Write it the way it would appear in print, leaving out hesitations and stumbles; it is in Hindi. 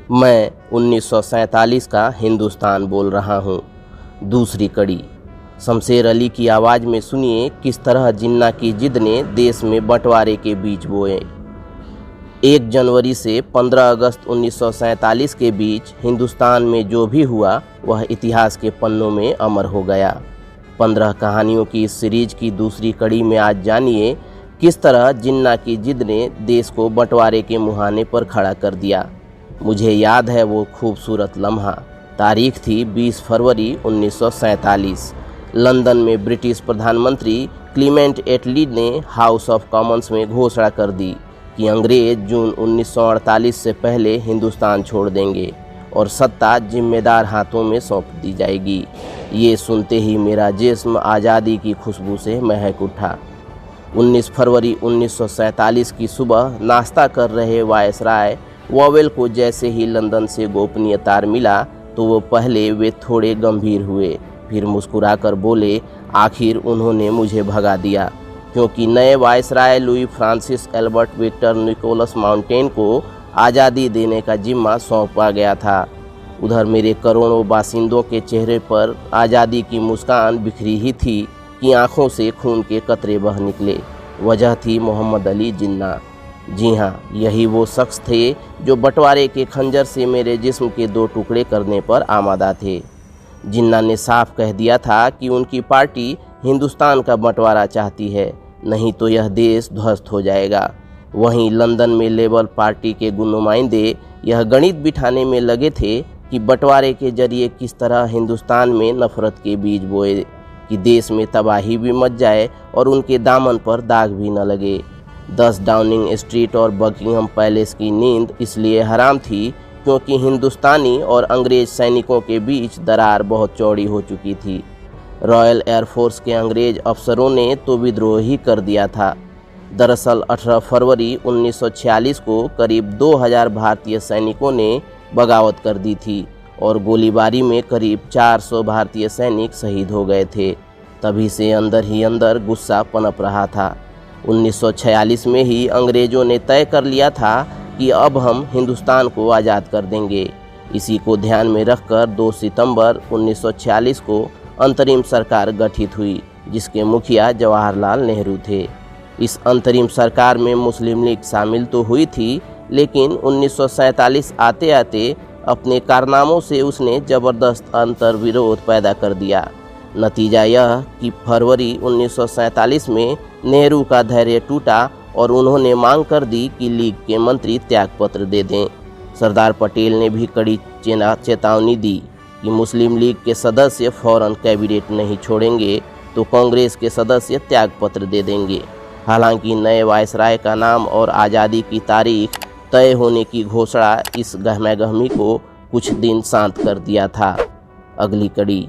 मैं 1947 का हिंदुस्तान बोल रहा हूँ। दूसरी कड़ी। शमशेर अली की आवाज़ में सुनिए किस तरह जिन्ना की जिद ने देश में बंटवारे के बीज बोए। 1 जनवरी से 15 अगस्त 1947 के बीच हिंदुस्तान में जो भी हुआ वह इतिहास के पन्नों में अमर हो गया। 15 कहानियों की इस सीरीज की दूसरी कड़ी में आज जानिए किस तरह जिन्ना की जिद ने देश को बंटवारे के मुहाने पर खड़ा कर दिया। मुझे याद है वो खूबसूरत लम्हा। तारीख थी 20 फरवरी 1947। लंदन में ब्रिटिश प्रधानमंत्री क्लीमेंट एटली ने हाउस ऑफ कॉमन्स में घोषणा कर दी कि अंग्रेज जून 1948 से पहले हिंदुस्तान छोड़ देंगे और सत्ता जिम्मेदार हाथों में सौंप दी जाएगी। ये सुनते ही मेरा जिस्म आज़ादी की खुशबू से महक उठा। 19 फरवरी 1947 की सुबह नाश्ता कर रहे वायसराय वॉवेल को जैसे ही लंदन से गोपनीय तार मिला तो वो पहले वे थोड़े गंभीर हुए, फिर मुस्कुराकर बोले, आखिर उन्होंने मुझे भगा दिया, क्योंकि नए viceroy Louis Francis Albert Victor Nicholas Mountbatten को आज़ादी देने का जिम्मा सौंपा गया था। उधर मेरे करोड़ों बासिंदों के चेहरे पर आज़ादी की मुस्कान बिखरी ही थी कि आंखों से खून के कतरे बह निकले। वजह थी मोहम्मद अली जिन्ना। जी हाँ, यही वो शख्स थे जो बंटवारे के खंजर से मेरे जिस्म के 2 टुकड़े करने पर आमादा थे। जिन्ना ने साफ कह दिया था कि उनकी पार्टी हिंदुस्तान का बंटवारा चाहती है, नहीं तो यह देश ध्वस्त हो जाएगा। वहीं लंदन में लेबर पार्टी के नुमाइंदे यह गणित बिठाने में लगे थे कि बंटवारे के जरिए किस तरह हिंदुस्तान में नफरत के बीज बोए कि देश में तबाही भी मच जाए और उनके दामन पर दाग भी न लगे। 10 डाउनिंग स्ट्रीट और बकिंघम पैलेस की नींद इसलिए हराम थी क्योंकि हिंदुस्तानी और अंग्रेज सैनिकों के बीच दरार बहुत चौड़ी हो चुकी थी। रॉयल एयरफोर्स के अंग्रेज अफसरों ने तो विद्रोह ही कर दिया था। दरअसल 18 फरवरी 1946 को करीब 2000 भारतीय सैनिकों ने बगावत कर दी थी और गोलीबारी में करीब 400 भारतीय सैनिक शहीद हो गए थे। तभी से अंदर ही अंदर गुस्सा पनप रहा था। 1946 में ही अंग्रेज़ों ने तय कर लिया था कि अब हम हिंदुस्तान को आज़ाद कर देंगे। इसी को ध्यान में रखकर 2 सितंबर 1946 को अंतरिम सरकार गठित हुई, जिसके मुखिया जवाहरलाल नेहरू थे। इस अंतरिम सरकार में मुस्लिम लीग शामिल तो हुई थी, लेकिन 1947 आते आते अपने कारनामों से उसने ज़बरदस्त अंतर्विरोध पैदा कर दिया। नतीजा यह कि फरवरी 1947 में नेहरू का धैर्य टूटा और उन्होंने मांग कर दी कि लीग के मंत्री त्यागपत्र दे दें। सरदार पटेल ने भी कड़ी चेतावनी दी कि मुस्लिम लीग के सदस्य फौरन कैबिनेट नहीं छोड़ेंगे तो कांग्रेस के सदस्य त्यागपत्र दे देंगे। हालांकि नए वायसराय का नाम और आज़ादी की तारीख तय होने की घोषणा इस गहमागहमी को कुछ दिन शांत कर दिया था। अगली कड़ी।